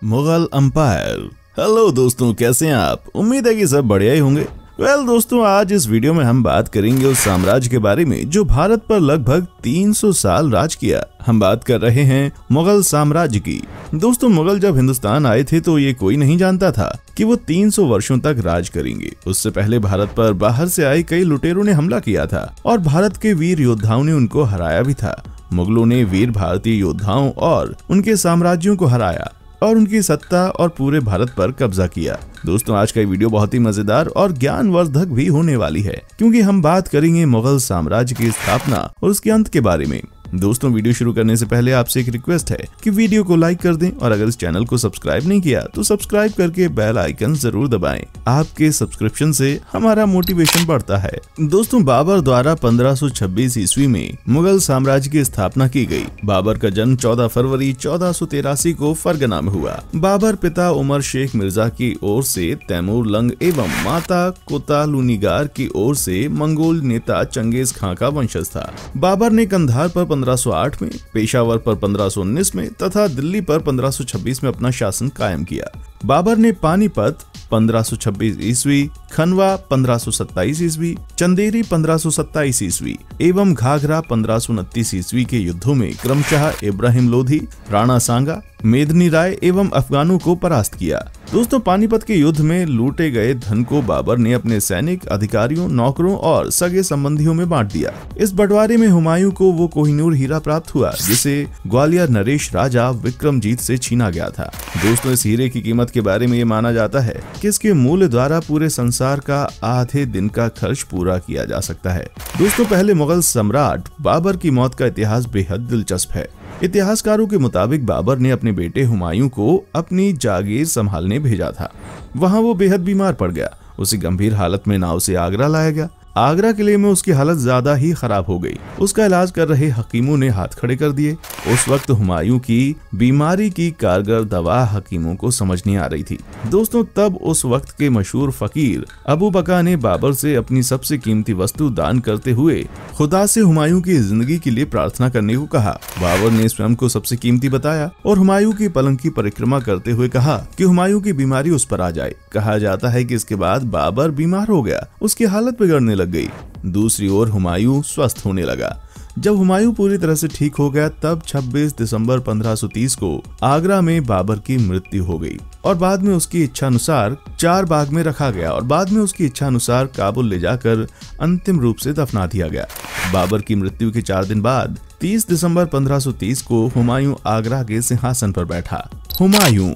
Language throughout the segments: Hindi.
मुगल अंपायर। हेलो दोस्तों, कैसे हैं आप? उम्मीद है कि सब बढ़िया ही होंगे। दोस्तों, आज इस वीडियो में हम बात करेंगे उस साम्राज्य के बारे में जो भारत पर लगभग 300 साल राज किया। हम बात कर रहे हैं मुगल साम्राज्य की। दोस्तों, मुगल जब हिंदुस्तान आए थे तो ये कोई नहीं जानता था कि वो 300 वर्षों तक राज करेंगे। उससे पहले भारत पर बाहर से आए कई लुटेरों ने हमला किया था और भारत के वीर योद्धाओं ने उनको हराया भी था। मुगलों ने वीर भारतीय योद्धाओं और उनके साम्राज्यों को हराया और उनकी सत्ता और पूरे भारत पर कब्जा किया। दोस्तों, आज का वीडियो बहुत ही मजेदार और ज्ञानवर्धक भी होने वाली है, क्योंकि हम बात करेंगे मुगल साम्राज्य की स्थापना और उसके अंत के बारे में। दोस्तों, वीडियो शुरू करने से पहले आपसे एक रिक्वेस्ट है कि वीडियो को लाइक कर दें और अगर इस चैनल को सब्सक्राइब नहीं किया तो सब्सक्राइब करके बेल आइकन जरूर दबाएं। आपके सब्सक्रिप्शन से हमारा मोटिवेशन बढ़ता है। दोस्तों, बाबर द्वारा 1526 ईस्वी में मुगल साम्राज्य की स्थापना की गई। बाबर का जन्म 14 फरवरी 1483 को फरगना में हुआ। बाबर पिता उमर शेख मिर्जा की ओर से तैमूर लंग एवं माता कोतालुनिगार की ओर से मंगोल नेता चंगेज खां का वंशज था। बाबर ने कंधार पर 1508 में, पेशावर पर 1519 में तथा दिल्ली पर 1526 में अपना शासन कायम किया। बाबर ने पानीपत 1526 ईस्वी, खनवा 1527 ईस्वी, चंदेरी 1527 ईस्वी एवं घाघरा 1529 ईस्वी के युद्धों में क्रमशः इब्राहिम लोधी, राणा सांगा, मेदिनी राय एवं अफगानों को परास्त किया। दोस्तों, पानीपत के युद्ध में लूटे गए धन को बाबर ने अपने सैनिक, अधिकारियों, नौकरों और सगे संबंधियों में बांट दिया। इस बंटवारे में हुमायूं को वो कोहिनूर हीरा प्राप्त हुआ जिसे ग्वालियर नरेश राजा विक्रमजीत से छीना गया था। दोस्तों, इस हीरे की कीमत के बारे में ये माना जाता है कि इसके मूल्य द्वारा पूरे संसार का आधे दिन का खर्च पूरा किया जा सकता है। दोस्तों, पहले मुगल सम्राट बाबर की मौत का इतिहास बेहद दिलचस्प है। इतिहासकारों के मुताबिक बाबर ने अपने बेटे हुमायूं को अपनी जागीर संभालने भेजा था। वहां वो बेहद बीमार पड़ गया। उसे गंभीर हालत में नाव से आगरा लाया गया। आगरा किले में उसकी हालत ज्यादा ही खराब हो गई। उसका इलाज कर रहे हकीमों ने हाथ खड़े कर दिए। उस वक्त हुमायूं की बीमारी की कारगर दवा हकीमों को समझ नहीं आ रही थी। दोस्तों, तब उस वक्त के मशहूर फकीर अबू बका ने बाबर से अपनी सबसे कीमती वस्तु दान करते हुए खुदा से हुमायूं की जिंदगी के लिए प्रार्थना करने को कहा। बाबर ने स्वयं को सबसे कीमती बताया और हुमायूं की पलंग की परिक्रमा करते हुए कहा कि हुमायूं की बीमारी उस पर आ जाए। कहा जाता है कि इसके बाद बाबर बीमार हो गया, उसकी हालत बिगड़ने लग गई। दूसरी ओर हुमायूं स्वस्थ होने लगा। जब हुमायूं पूरी तरह से ठीक हो गया तब 26 दिसंबर 1530 को आगरा में बाबर की मृत्यु हो गई और बाद में उसकी इच्छा अनुसार चार बाग में रखा गया और बाद में उसकी इच्छा अनुसार काबुल ले जाकर अंतिम रूप से दफना दिया गया। बाबर की मृत्यु के 4 दिन बाद 30 दिसंबर 1530 को हुमायूं आगरा के सिंहासन पर बैठा। हुमायूं।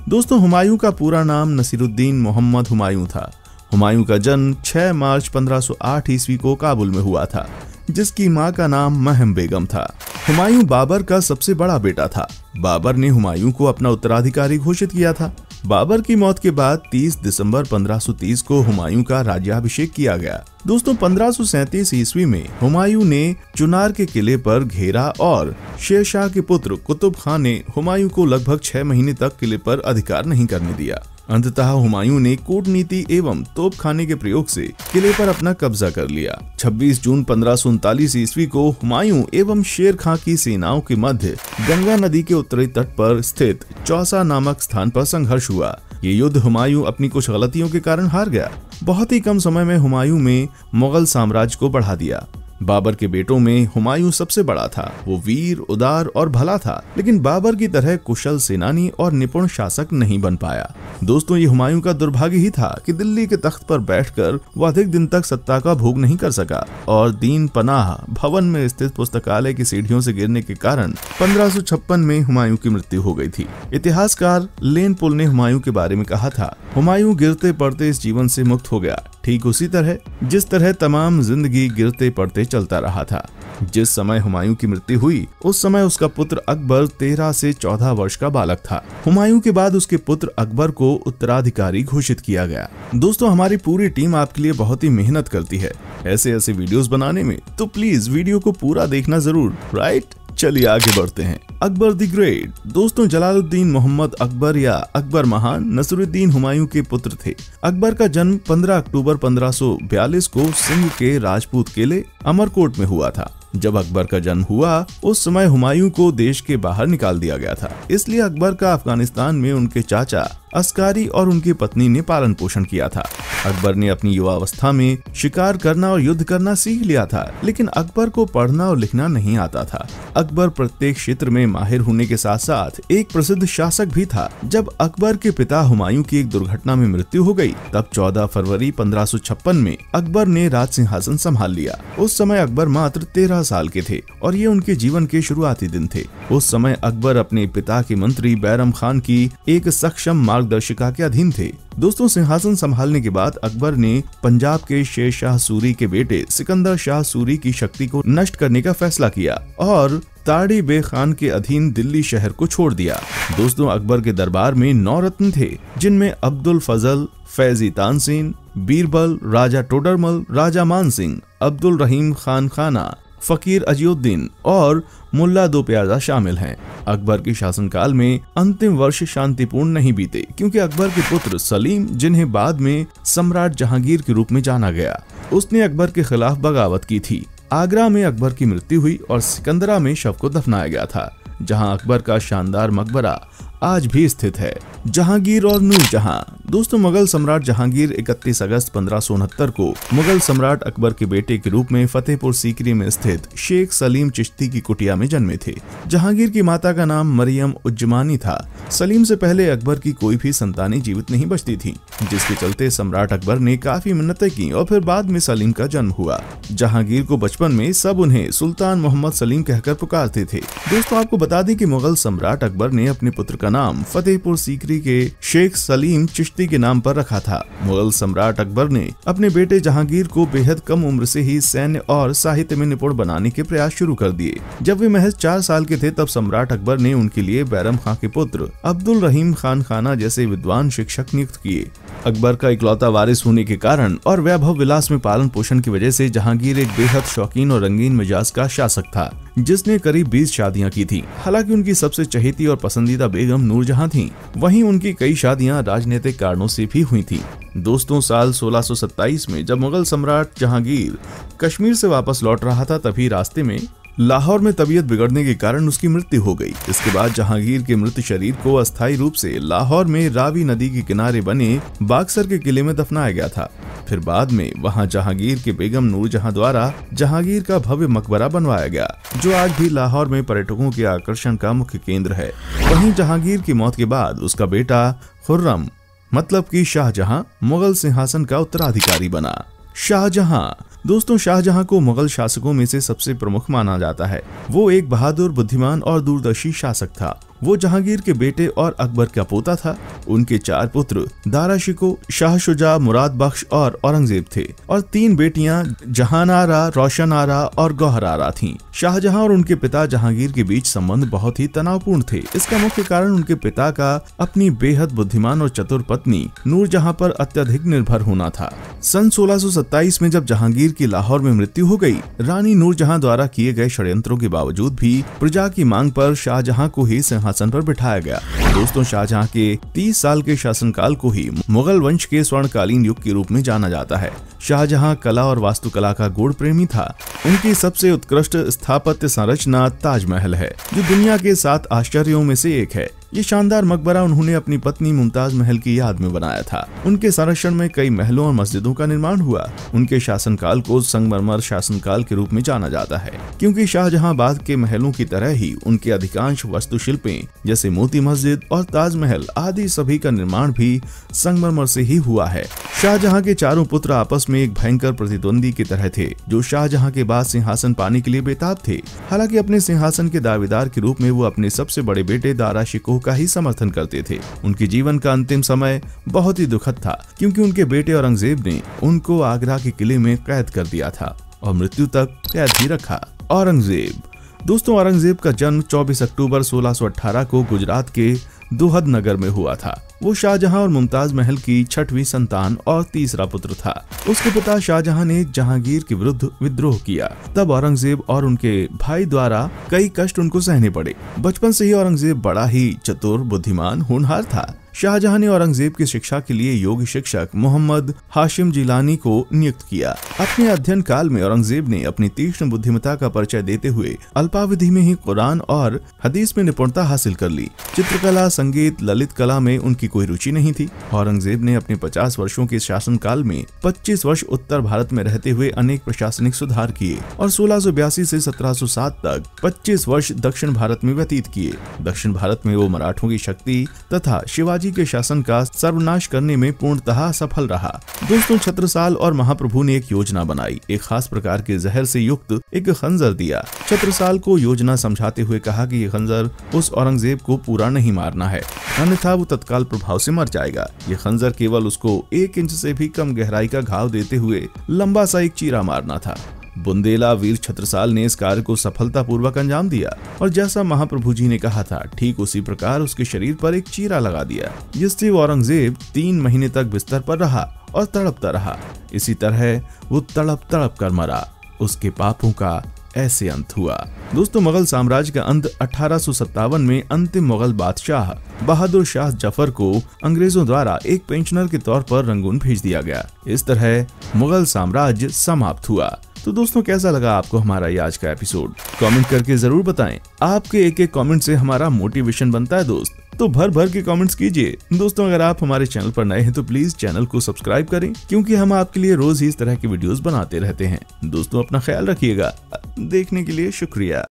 दोस्तों, हुमायूं का पूरा नाम नसीरुद्दीन मोहम्मद हुमायूं था। हुमायूं का जन्म 6 मार्च 1508 ईस्वी को काबुल में हुआ था, जिसकी मां का नाम महम बेगम था। हुमायूं बाबर का सबसे बड़ा बेटा था। बाबर ने हुमायूं को अपना उत्तराधिकारी घोषित किया था। बाबर की मौत के बाद 30 दिसंबर 1530 को हुमायूं का राज्याभिषेक किया गया। दोस्तों, 1537 ईस्वी में हुमायूं ने चुनार के किले पर घेरा और शेरशाह के पुत्र कुतुब खान ने हुमायूं को लगभग 6 महीने तक किले पर अधिकार नहीं करने दिया। अंततः हुमायूं ने कूटनीति एवं तोपखाने के प्रयोग से किले पर अपना कब्जा कर लिया। 26 जून 1539 ईस्वी को हुमायूं एवं शेर खां की सेनाओं के मध्य गंगा नदी के उत्तरी तट पर स्थित चौसा नामक स्थान पर संघर्ष हुआ। ये युद्ध हुमायूं अपनी कुछ गलतियों के कारण हार गया। बहुत ही कम समय में हुमायूं में मुगल साम्राज्य को बढ़ा दिया। बाबर के बेटों में हुमायूं सबसे बड़ा था। वो वीर, उदार और भला था, लेकिन बाबर की तरह कुशल सेनानी और निपुण शासक नहीं बन पाया। दोस्तों, ये हुमायूं का दुर्भाग्य ही था कि दिल्ली के तख्त पर बैठकर वो अधिक दिन तक सत्ता का भोग नहीं कर सका और दीन पनाह भवन में स्थित पुस्तकालय की सीढ़ियों से गिरने के कारण 1556 में हुमायूं की मृत्यु हो गई थी। इतिहासकार लेन पुल ने हुमायूं के बारे में कहा था, हुमायूं गिरते पड़ते इस जीवन से मुक्त हो गया, ठीक उसी तरह जिस तरह तमाम जिंदगी गिरते पड़ते चलता रहा था। जिस समय हुमायूं की मृत्यु हुई उस समय उसका पुत्र अकबर 13 से 14 वर्ष का बालक था। हुमायूं के बाद उसके पुत्र अकबर को उत्तराधिकारी घोषित किया गया। दोस्तों, हमारी पूरी टीम आपके लिए बहुत ही मेहनत करती है ऐसे वीडियोस बनाने में, तो प्लीज वीडियो को पूरा देखना जरूर, राइट? चलिए आगे बढ़ते हैं। Akbar the great. दोस्तों, जलालुद्दीन मोहम्मद अकबर या अकबर महान नसीरुद्दीन हुमायूं के पुत्र थे। अकबर का जन्म 15 अक्टूबर 1542 को सिंध के राजपूत किले अमरकोट में हुआ था। जब अकबर का जन्म हुआ उस समय हुमायूं को देश के बाहर निकाल दिया गया था, इसलिए अकबर का अफगानिस्तान में उनके चाचा अस्कारी और उनकी पत्नी ने पालन पोषण किया था। अकबर ने अपनी युवावस्था में शिकार करना और युद्ध करना सीख लिया था, लेकिन अकबर को पढ़ना और लिखना नहीं आता था। अकबर प्रत्येक क्षेत्र में माहिर होने के साथ साथ एक प्रसिद्ध शासक भी था। जब अकबर के पिता हुमायूं की एक दुर्घटना में मृत्यु हो गई, तब 14 फरवरी 1556 में अकबर ने राज सिंहासन संभाल लिया। उस समय अकबर मात्र 13 साल के थे और ये उनके जीवन के शुरुआती दिन थे। उस समय अकबर अपने पिता के मंत्री बैरम खान की एक सक्षम मार्गदर्शिका के अधीन थे। दोस्तों, सिंहासन संभालने के बाद अकबर ने पंजाब के शेर शाह सूरी के बेटे सिकंदर शाह सूरी की शक्ति को नष्ट करने का फैसला किया और ताड़ी बे खान के अधीन दिल्ली शहर को छोड़ दिया। दोस्तों, अकबर के दरबार में 9 रत्न थे, जिनमें अब्दुल फजल, फैजी तानसेन, बीरबल, राजा टोडरमल, राजा मान सिंह, अब्दुल रहीम खान खाना, फकीर अजीउद्दीन और मुल्ला दो प्याजा शामिल हैं। अकबर के शासनकाल में अंतिम वर्ष शांतिपूर्ण नहीं बीते, क्योंकि अकबर के पुत्र सलीम, जिन्हें बाद में सम्राट जहांगीर के रूप में जाना गया, उसने अकबर के खिलाफ बगावत की थी। आगरा में अकबर की मृत्यु हुई और सिकंदरा में शव को दफनाया गया था, जहां अकबर का शानदार मकबरा आज भी स्थित है। जहांगीर और नूरजहां। दोस्तों, मुगल सम्राट जहांगीर 31 अगस्त 1569 को मुगल सम्राट अकबर के बेटे के रूप में फतेहपुर सीकरी में स्थित शेख सलीम चिश्ती की कुटिया में जन्मे थे। जहांगीर की माता का नाम मरियम उज्जमानी था। सलीम से पहले अकबर की कोई भी संतानें जीवित नहीं बचती थी, जिसके चलते सम्राट अकबर ने काफी मिन्नतें की और फिर बाद में सलीम का जन्म हुआ। जहांगीर को बचपन में सब उन्हें सुल्तान मोहम्मद सलीम कहकर पुकारते थे। दोस्तों, आपको बता दें कि मुगल सम्राट अकबर ने अपने पुत्र का नाम फतेहपुर सीकरी के शेख सलीम चिश्ती के नाम पर रखा था। मुगल सम्राट अकबर ने अपने बेटे जहांगीर को बेहद कम उम्र से ही सैन्य और साहित्य में निपुण बनाने के प्रयास शुरू कर दिए। जब वे महज 4 साल के थे, तब सम्राट अकबर ने उनके लिए बैरम खां के पुत्र अब्दुल रहीम खान खाना जैसे विद्वान शिक्षक नियुक्त किए। अकबर का इकलौता वारिस होने के कारण और वैभव विलास में पालन पोषण की वजह से जहांगीर एक बेहद शौकीन और रंगीन मिजाज का शासक था, जिसने करीब 20 शादियां की थी। हालांकि उनकी सबसे चहेती और पसंदीदा बेगम नूरजहां थीं। वहीं उनकी कई शादियां राजनीतिक कारणों से भी हुई थीं। दोस्तों, साल 1627 में जब मुगल सम्राट जहांगीर कश्मीर से वापस लौट रहा था, तभी रास्ते में लाहौर में तबीयत बिगड़ने के कारण उसकी मृत्यु हो गई। इसके बाद जहांगीर के मृत शरीर को अस्थायी रूप से लाहौर में रावी नदी के किनारे बने बाक्सर के किले में दफनाया गया था। फिर बाद में वहां जहांगीर के बेगम नूरजहां द्वारा जहांगीर का भव्य मकबरा बनवाया गया, जो आज भी लाहौर में पर्यटकों के आकर्षण का मुख्य केंद्र है। वहीं जहांगीर की मौत के बाद उसका बेटा खुर्रम, मतलब कि शाहजहां, मुगल सिंहासन का उत्तराधिकारी बना। शाहजहां। दोस्तों, शाहजहां को मुगल शासकों में से सबसे प्रमुख माना जाता है। वो एक बहादुर, बुद्धिमान और दूरदर्शी शासक था। वो जहांगीर के बेटे और अकबर का पोता था। उनके 4 पुत्र दारा शिको, शाह शुजा, मुराद बख्श और औरंगजेब थे और 3 बेटियां जहान आरा, रोशन आरा और गौहर आरा थीं। शाहजहां और उनके पिता जहांगीर के बीच संबंध बहुत ही तनावपूर्ण थे। इसका मुख्य कारण उनके पिता का अपनी बेहद बुद्धिमान और चतुर पत्नी नूरजहां पर अत्यधिक निर्भर होना था। सन 1627 में जब जहांगीर की लाहौर में मृत्यु हो गई, रानी नूरजहां द्वारा किए गए षड्यंत्रों के बावजूद भी प्रजा की मांग पर शाहजहां को ही सिंहासन पर बिठाया गया। दोस्तों, शाहजहां के 30 साल के शासनकाल को ही मुगल वंश के स्वर्णकालीन युग के रूप में जाना जाता है। शाहजहां कला और वास्तुकला का गूढ़ प्रेमी था। उनकी सबसे उत्कृष्ट स्थापत्य संरचना ताजमहल है, जो दुनिया के 7 आश्चर्यों में से एक है। ये शानदार मकबरा उन्होंने अपनी पत्नी मुमताज महल की याद में बनाया था। उनके संरक्षण में कई महलों और मस्जिदों का निर्माण हुआ। उनके शासनकाल को संगमरमर शासनकाल के रूप में जाना जाता है, क्योंकि शाहजहां बाद के महलों की तरह ही उनके अधिकांश वास्तुशिल्पें जैसे मोती मस्जिद और ताजमहल आदि सभी का निर्माण भी संगमरमर से ही हुआ है। शाहजहां के चारों पुत्र आपस में एक भयंकर प्रतिद्वंदी की तरह थे, जो शाहजहां के बाद सिंहासन पाने के लिए बेताब थे। हालांकि अपने सिंहासन के दावेदार के रूप में वो अपने सबसे बड़े बेटे दारा शिकोह का ही समर्थन करते थे। उनके जीवन का अंतिम समय बहुत ही दुखद था, क्योंकि उनके बेटे औरंगजेब ने उनको आगरा के किले में कैद कर दिया था और मृत्यु तक कैद ही रखा। औरंगजेब। दोस्तों, औरंगजेब का जन्म 24 अक्टूबर 1618 को गुजरात के दुहद नगर में हुआ था। वो शाहजहां और मुमताज महल की 6वीं संतान और तीसरा पुत्र था। उसके पिता शाहजहां ने जहांगीर के विरुद्ध विद्रोह किया। तब औरंगजेब और उनके भाई द्वारा कई कष्ट उनको सहने पड़े। बचपन से ही औरंगजेब बड़ा ही चतुर, बुद्धिमान, होनहार था। शाहजहां ने औरंगजेब की शिक्षा के लिए योगी शिक्षक मोहम्मद हाशिम जिलानी को नियुक्त किया। अपने अध्ययन काल में औरंगजेब ने अपनी तीक्ष्ण बुद्धिमत्ता का परिचय देते हुए अल्पावधि में ही कुरान और हदीस में निपुणता हासिल कर ली। चित्रकला, संगीत, ललित कला में उनकी कोई रुचि नहीं थी। औरंगजेब ने अपने 50 वर्षों के शासनकाल में 25 वर्ष उत्तर भारत में रहते हुए अनेक प्रशासनिक सुधार किए और 1682 से 1707 तक 25 वर्ष दक्षिण भारत में व्यतीत किए। दक्षिण भारत में वो मराठों की शक्ति तथा शिवाजी के शासन का सर्वनाश करने में पूर्णतः सफल रहा। दोस्तों, छत्रसाल और महाप्रभु ने एक योजना बनाई। एक खास प्रकार के जहर से युक्त एक खंजर दिया। छत्रसाल को योजना समझाते हुए कहा कि ये खंजर उस औरंगजेब को पूरा नहीं मारना है, अन्यथा वो तत्काल प्रभाव से मर जाएगा। ये खंजर केवल उसको 1 इंच से भी कम गहराई का घाव देते हुए लंबा सा एक चीरा मारना था। बुंदेला वीर छत्रसाल ने इस कार्य को सफलतापूर्वक अंजाम दिया और जैसा महाप्रभु जी ने कहा था ठीक उसी प्रकार उसके शरीर पर एक चीरा लगा दिया, जिससे औरंगजेब 3 महीने तक बिस्तर पर रहा और तड़पता रहा। इसी तरह वो तड़प तड़प कर मरा। उसके पापों का ऐसे अंत हुआ। दोस्तों, मुगल साम्राज्य का अंत 1857 में अंतिम मुगल बादशाह बहादुर शाह जफर को अंग्रेजों द्वारा एक पेंशनर के तौर पर रंगून भेज दिया गया। इस तरह मुगल साम्राज्य समाप्त हुआ। तो दोस्तों, कैसा लगा आपको हमारा ये आज का एपिसोड? कमेंट करके जरूर बताएं। आपके एक कमेंट से हमारा मोटिवेशन बनता है दोस्त, तो भर भर के कमेंट्स कीजिए। दोस्तों, अगर आप हमारे चैनल पर नए हैं तो प्लीज चैनल को सब्सक्राइब करें, क्योंकि हम आपके लिए रोज ही इस तरह की वीडियोस बनाते रहते हैं। दोस्तों, अपना ख्याल रखिएगा। देखने के लिए शुक्रिया।